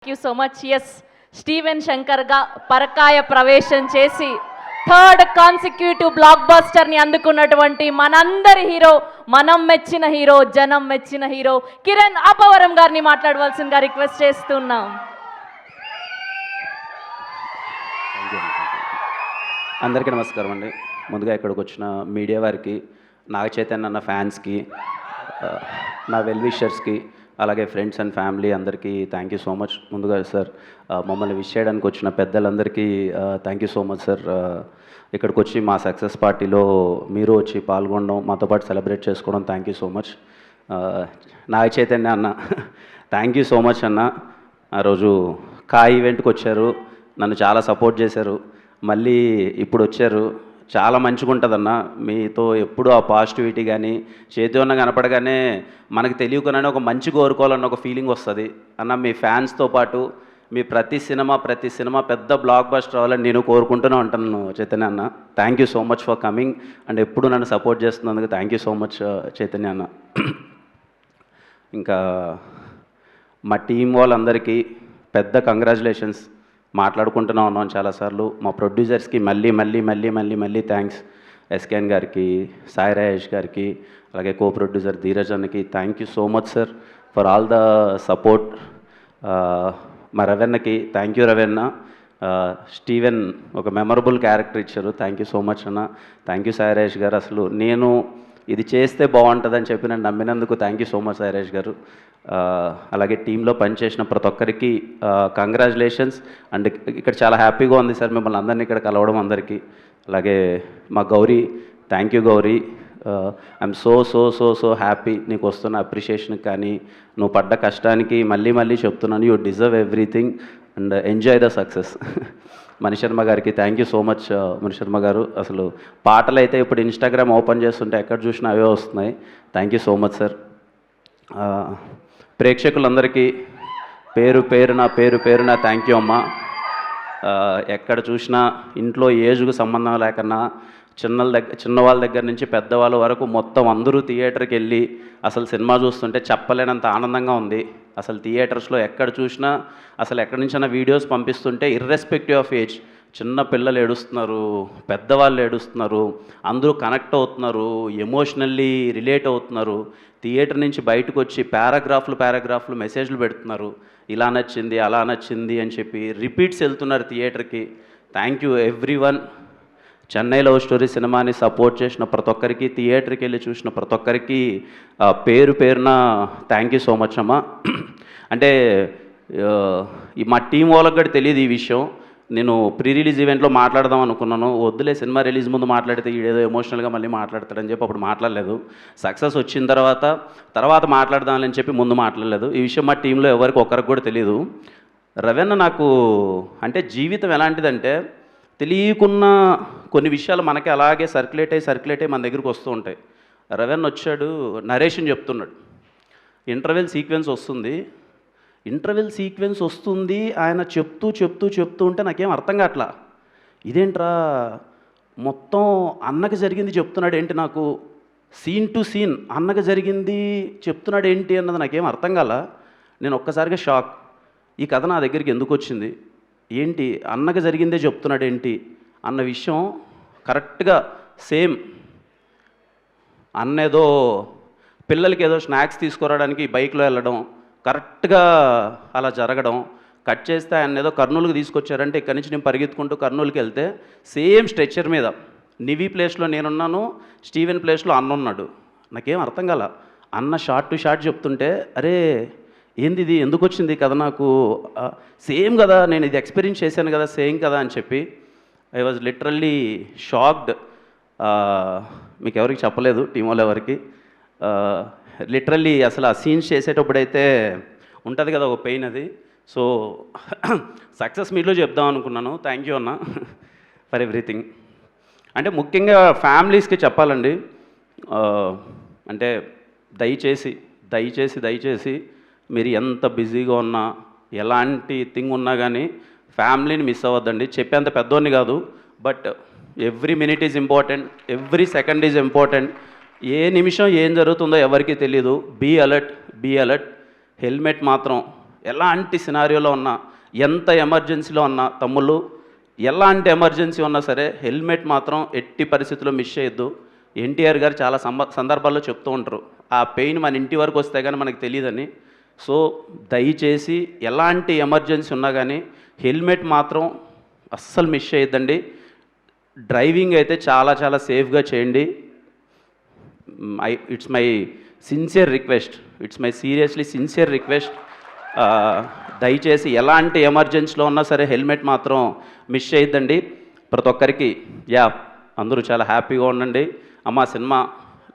Thank you so much. Yes, Steven శంకర్గా పరకాయ ప్రవేశం చేసి థర్డ్ కాన్సిక్యూటివ్ బ్లాక్ బస్టర్ని అందుకున్నటువంటి మనందరి హీరో, మనం మెచ్చిన హీరో, జనం మెచ్చిన హీరో కిరణ్ అపవరం గారిని మాట్లాడవలసిందిగా రిక్వెస్ట్ చేస్తున్నాం. అందరికీ నమస్కారం అండి. ముందుగా ఇక్కడికి వచ్చిన మీడియా వారికి, నాగ చైతన్య అన్న ఫ్యాన్స్కి, నా వెల్ విషర్స్కి, అలాగే ఫ్రెండ్స్ అండ్ ఫ్యామిలీ అందరికీ థ్యాంక్ యూ సో మచ్. ముందుగా సార్ మమ్మల్ని విష్ చేయడానికి వచ్చిన పెద్దలందరికీ thank you so much sir. ఇక్కడికి వచ్చి మా సక్సెస్ పార్టీలో మీరు వచ్చి పాల్గొనడం, మాతో పాటు సెలబ్రేట్ చేసుకోవడం thank you so much. Naga Chaitanya అన్న థ్యాంక్ యూ సో మచ్ అన్న. ఆ రోజు కా ఈవెంట్కి వచ్చారు, నన్ను చాలా సపోర్ట్ చేశారు, మళ్ళీ ఇప్పుడు వచ్చారు. చాలా మంచిగా ఉంటుందన్న, మీతో ఎప్పుడూ ఆ పాజిటివిటీ కానీ చేతివన్న కనపడగానే మనకు తెలియకునే ఒక మంచి కోరుకోవాలన్న ఒక ఫీలింగ్ వస్తుంది అన్న. మీ ఫ్యాన్స్తో పాటు మీ ప్రతి సినిమా పెద్ద బ్లాక్ బస్టర్ అవ్వాలని నేను కోరుకుంటూనే ఉంటాను చైతన్య అన్న. Thank you so much for coming and ఎప్పుడు నన్ను సపోర్ట్ చేస్తున్నందుకు thank you so much Chaitanya అన్న. ఇంకా మా టీం వాళ్ళందరికీ పెద్ద కంగ్రాచులేషన్స్. మాట్లాడుకుంటూనే ఉన్నాం చాలాసార్లు. మా ప్రొడ్యూసర్స్కి మళ్ళీ థ్యాంక్స్. ఎస్కేఎన్ గారికి, సాయి రాజేష్ గారికి, అలాగే కో ప్రొడ్యూసర్ ధీరజ్ అన్నకి thank you so much sir for all the support. మా రవెన్నకి థ్యాంక్ యూ రవెన్న. స్టీవెన్ ఒక మెమరబుల్ క్యారెక్టర్ ఇచ్చారు, థ్యాంక్ యూ సో మచ్ అన్న. Thank you Sai Rajesh garu. అసలు నేను ఇది చేస్తే బాగుంటుందని చెప్పి నన్ను నమ్మినందుకు thank you so much Sai Rajesh garu. అలాగే టీంలో పనిచేసిన ప్రతి ఒక్కరికి కంగ్రాచులేషన్స్. అండ్ ఇక్కడ చాలా హ్యాపీగా ఉంది సార్ మిమ్మల్ని అందరినీ ఇక్కడ కలవడం అందరికీ. అలాగే మా Gauri, thank you Gauri. I'm so happy నీకు వస్తున్న అప్రిషియేషన్కి కానీ నువ్వు పడ్డ కష్టానికి మళ్ళీ చెప్తున్నాను, you deserve everything and enjoy the success. Mani Sharma garu thank you so much Mani Sharma garu. అసలు పాటలు అయితే ఇప్పుడు ఇన్స్టాగ్రామ్ ఓపెన్ చేస్తుంటే ఎక్కడ చూసినా అవే వస్తున్నాయి. Thank you so much sir. ప్రేక్షకులందరికీ పేరు పేరున థ్యాంక్ యూ అమ్మ. ఎక్కడ చూసినా ఇంట్లో ఏజ్కు సంబంధం లేకన్నా చిన్నవాళ్ళ దగ్గర నుంచి పెద్దవాళ్ళ వరకు మొత్తం అందరూ థియేటర్కి వెళ్ళి అసలు సినిమా చూస్తుంటే చెప్పలేనంత ఆనందంగా ఉంది. అసలు థియేటర్స్లో ఎక్కడ చూసినా అసలు ఎక్కడి నుంచైనా వీడియోస్ పంపిస్తుంటే ఇర్రెస్పెక్టివ్ ఆఫ్ ఏజ్ చిన్న పిల్లలు ఏడుస్తున్నారు, పెద్దవాళ్ళు ఏడుస్తున్నారు, అందరూ కనెక్ట్ అవుతున్నారు, ఎమోషనల్లీ రిలేట్ అవుతున్నారు. థియేటర్ నుంచి బయటకు వచ్చి పారాగ్రాఫ్లు మెసేజ్లు పెడుతున్నారు, ఇలా నచ్చింది అలా నచ్చింది అని చెప్పి రిపీట్స్ వెళ్తున్నారు థియేటర్కి. Thank you everyone. Chennai love story సినిమాని సపోర్ట్ చేసిన ప్రతి ఒక్కరికి, థియేటర్కి వెళ్ళి చూసిన ప్రతి ఒక్కరికి పేరున థ్యాంక్ యూ సో మచ్ అమ్మ. అంటే మా టీం వాళ్ళకి కూడా తెలియదు ఈ విషయం. నేను ప్రీ రిలీజ్ ఈవెంట్లో మాట్లాడదాం అనుకున్నాను, వద్దులే సినిమా రిలీజ్ ముందు మాట్లాడితే ఈడేదో ఎమోషనల్గా మళ్ళీ మాట్లాడతాడని చెప్పి అప్పుడు మాట్లాడలేదు. సక్సెస్ వచ్చిన తర్వాత మాట్లాడదామని చెప్పి ముందు మాట్లాడలేదు. ఈ విషయం మా టీంలో ఎవరికి ఒక్కరికి కూడా తెలియదు. రవెన్న నాకు అంటే జీవితం ఎలాంటిదంటే తెలియకున్న కొన్ని విషయాలు మనకి అలాగే సర్క్యులేట్ అయ్యి మన దగ్గరికి వస్తూ ఉంటాయి. రవెన్న వచ్చాడు, నరేషన్ చెప్తున్నాడు, ఇంటర్వెల్ సీక్వెన్స్ వస్తుంది ఆయన చెప్తూ ఉంటే నాకేం అర్థం కావట్లా. ఇదేంట్రా మొత్తం అన్నకి జరిగింది చెప్తున్నాడు ఏంటి, నాకు సీన్ టు సీన్ అన్నకి జరిగింది చెప్తున్నాడు ఏంటి అన్నది నాకేం అర్థం కాల. నేను ఒక్కసారిగా షాక్. ఈ కథ నా దగ్గరికి ఎందుకు వచ్చింది, ఏంటి అన్నకి జరిగిందే చెప్తున్నాడు ఏంటి అన్న విషయం కరెక్ట్గా సేమ్. అన్న ఏదో పిల్లలకి ఏదో స్నాక్స్ తీసుకురావడానికి బైక్లో వెళ్ళడం, కరెక్ట్గా అలా జరగడం, కట్ చేస్తే ఆయన ఏదో కర్నూలుకి తీసుకొచ్చారంటే ఇక్కడి నుంచి నేను పరిగెత్తుకుంటూ కర్నూలుకి వెళ్తే సేమ్ స్ట్రెచ్చర్ మీద నివి ప్లేస్లో నేనున్నాను, స్టీవెన్ ప్లేస్లో అన్న ఉన్నాడు. నాకేం అర్థం కాల. అన్న షార్ట్ టు షార్ట్ చెప్తుంటే అరే ఏంది ఇది, ఎందుకు వచ్చింది కదా నాకు, సేమ్ కదా నేను ఇది ఎక్స్పీరియన్స్ చేశాను కదా, సేమ్ కదా అని చెప్పి ఐ వాజ్ లిటరల్లీ షాక్డ్. మీకు ఎవరికి చెప్పలేదు, టీం వాళ్ళు ఎవరికి. లిటరల్లీ అసలు ఆ సీన్స్ చేసేటప్పుడైతే ఉంటుంది కదా ఒక పెయిన్, అది. సో సక్సెస్ మీట్లో చెప్దాం అనుకున్నాను. థ్యాంక్ యూ అన్న ఫర్ ఎవ్రీథింగ్. అంటే ముఖ్యంగా ఫ్యామిలీస్కి చెప్పాలండి, అంటే దయచేసి మీరు ఎంత బిజీగా ఉన్నా ఎలాంటి థింగ్ ఉన్నా కానీ ఫ్యామిలీని మిస్ అవ్వద్దండి. చెప్పేంత పెద్దోడిని కాదు, but every minute is important, every second is important. ఏ నిమిషం ఏం జరుగుతుందో ఎవరికీ తెలియదు. Be alert. హెల్మెట్ మాత్రం ఎలాంటి సినారియోలో ఉన్నా, ఎంత ఎమర్జెన్సీలో ఉన్నా తమ్ముళ్ళు, ఎలాంటి ఎమర్జెన్సీ ఉన్నా సరే హెల్మెట్ మాత్రం ఎట్టి పరిస్థితుల్లో మిస్ చేయొద్దు. ఎన్టీఆర్ గారు చాలా సందర్భాల్లో చెప్తూ ఉంటారు, ఆ పెయిన్ మన ఇంటి వరకు వస్తే కానీ మనకు తెలియదని. సో దయచేసి ఎలాంటి ఎమర్జెన్సీ ఉన్నా కానీ హెల్మెట్ మాత్రం అస్సలు మిస్ చేయొద్దండి. డ్రైవింగ్ అయితే చాలా చాలా సేఫ్గా చేయండి. It's my sincere request, it's my seriously sincere request. దయచేసి ఎలాంటి ఎమర్జెన్సీలో ఉన్నా సరే హెల్మెట్ మాత్రం మిస్ చేయొద్దండి. ప్రతి ఒక్కరికి అందరూ చాలా హ్యాపీగా ఉండండి. అమ్మ సినిమా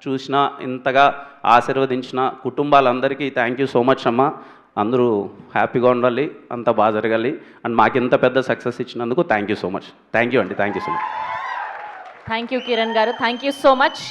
చూసిన ఇంతగా ఆశీర్వదించిన కుటుంబాలందరికీ థ్యాంక్ యూ సో మచ్ అమ్మ. అందరూ హ్యాపీగా ఉండాలి, అంతా బాగా జరగాలి. అండ్ మాకు ఇంత పెద్ద సక్సెస్ ఇచ్చినందుకు thank you so much. Thank you అండి, thank you so much. Thank you Kiran garu, thank you so much.